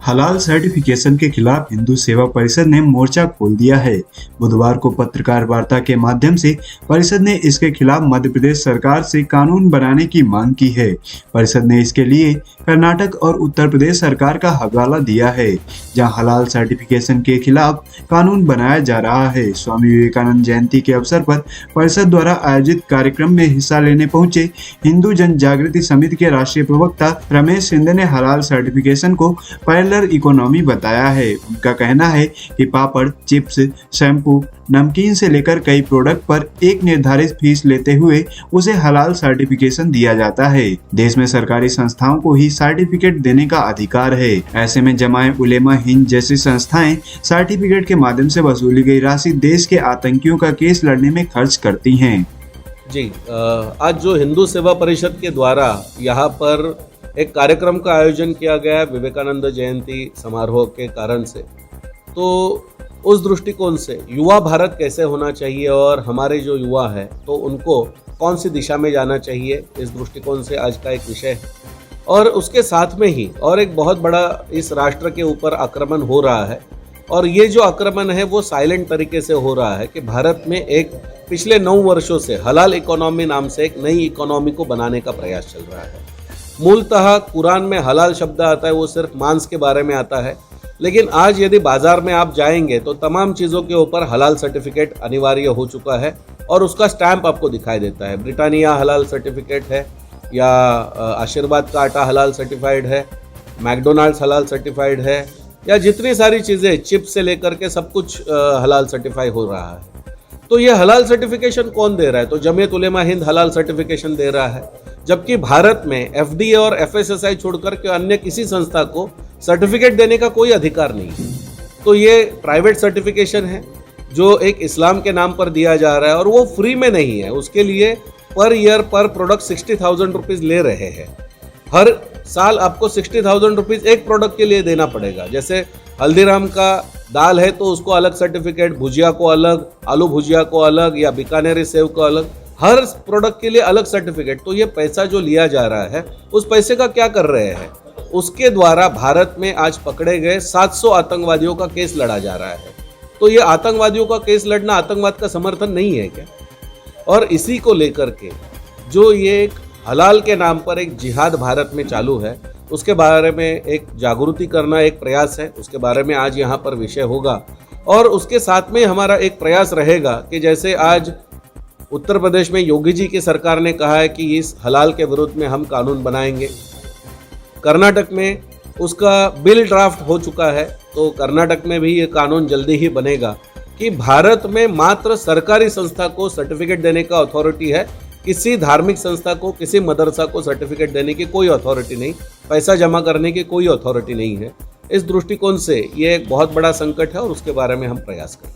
हलाल सर्टिफिकेशन के खिलाफ हिंदू सेवा परिषद ने मोर्चा खोल दिया है। बुधवार को पत्रकार वार्ता के माध्यम से परिषद ने इसके खिलाफ मध्य प्रदेश सरकार से कानून बनाने की मांग की है। परिषद ने इसके लिए कर्नाटक और उत्तर प्रदेश सरकार का हवाला दिया है, जहां हलाल सर्टिफिकेशन के खिलाफ कानून बनाया जा रहा है। स्वामी विवेकानंद जयंती के अवसर पर परिषद द्वारा आयोजित कार्यक्रम में हिस्सा लेने पहुंचे हिंदू जन जागृति समिति के राष्ट्रीय प्रवक्ता रमेश शिंदे ने हलाल सर्टिफिकेशन को पैरेलल इकोनॉमी बताया है। उनका कहना है कि पापड़, चिप्स, शैम्पू, नमकीन से लेकर कई प्रोडक्ट पर एक निर्धारित फीस लेते हुए उसे हलाल सर्टिफिकेशन दिया जाता है। देश में सरकारी संस्थाओं को ही सर्टिफिकेट देने का अधिकार है। ऐसे में जमाए उलेमा हिंद जैसी संस्थाएं सर्टिफिकेट के माध्यम से वसूली गई राशि देश के आतंकियों का केस लड़ने में खर्च करती हैं। जी, आज जो हिंदू सेवा परिषद के द्वारा यहाँ पर एक कार्यक्रम का आयोजन किया गया विवेकानंद जयंती समारोह के कारण से, तो उस दृष्टिकोण से युवा भारत कैसे होना चाहिए और हमारे जो युवा है तो उनको कौन सी दिशा में जाना चाहिए, इस दृष्टिकोण से आज का एक विषय है। और उसके साथ में ही और एक बहुत बड़ा इस राष्ट्र के ऊपर आक्रमण हो रहा है, और ये जो आक्रमण है वो साइलेंट तरीके से हो रहा है कि भारत में एक पिछले 9 वर्षों से हलाल इकोनॉमी नाम से एक नई इकोनॉमी को बनाने का प्रयास चल रहा है। मूलतः कुरान में हलाल शब्द आता है, वो सिर्फ मांस के बारे में आता है, लेकिन आज यदि बाजार में आप जाएंगे तो तमाम चीज़ों के ऊपर हलाल सर्टिफिकेट अनिवार्य हो चुका है और उसका स्टैंप आपको दिखाई देता है। ब्रिटानिया हलाल सर्टिफिकेट है, या आशीर्वाद का आटा हलाल सर्टिफाइड है, मैकडोनाल्ड्स हलाल सर्टिफाइड है, या जितनी सारी चीज़ें चिप्स से लेकर के सब कुछ हलाल सर्टिफाई हो रहा है। तो ये हलाल सर्टिफिकेशन कौन दे रहा है? तो जमीयत उलेमा हिंद हलाल सर्टिफिकेशन दे रहा है, जबकि भारत में एफडीए और एफएसएसआई छोड़कर के अन्य किसी संस्था को सर्टिफिकेट देने का कोई अधिकार नहीं है। तो ये प्राइवेट सर्टिफिकेशन है जो एक इस्लाम के नाम पर दिया जा रहा है, और वो फ्री में नहीं है। उसके लिए पर ईयर पर प्रोडक्ट 60,000 रुपीज़ ले रहे हैं। हर साल आपको 60,000 रुपीज़ एक प्रोडक्ट के लिए देना पड़ेगा। जैसे हल्दीराम का दाल है तो उसको अलग सर्टिफिकेट, भुजिया को अलग, आलू भुजिया को अलग, या बीकानेरी सेव को अलग, हर प्रोडक्ट के लिए अलग सर्टिफिकेट। तो ये पैसा जो लिया जा रहा है, उस पैसे का क्या कर रहे हैं? उसके द्वारा भारत में आज पकड़े गए 700 आतंकवादियों का केस लड़ा जा रहा है। तो ये आतंकवादियों का केस लड़ना आतंकवाद का समर्थन नहीं है क्या? और इसी को लेकर के जो ये एक हलाल के नाम पर एक जिहाद भारत में चालू है, उसके बारे में एक जागृति करना एक प्रयास है। उसके बारे में आज यहाँ पर विषय होगा, और उसके साथ में हमारा एक प्रयास रहेगा कि जैसे आज उत्तर प्रदेश में योगी जी की सरकार ने कहा है कि इस हलाल के विरुद्ध में हम कानून बनाएंगे। कर्नाटक में उसका बिल ड्राफ्ट हो चुका है, तो कर्नाटक में भी ये कानून जल्दी ही बनेगा कि भारत में मात्र सरकारी संस्था को सर्टिफिकेट देने का अथॉरिटी है, किसी धार्मिक संस्था को, किसी मदरसा को सर्टिफिकेट देने की कोई अथॉरिटी नहीं, पैसा जमा करने की कोई अथॉरिटी नहीं है। इस दृष्टिकोण से ये एक बहुत बड़ा संकट है और उसके बारे में हम प्रयास कर रहे हैं।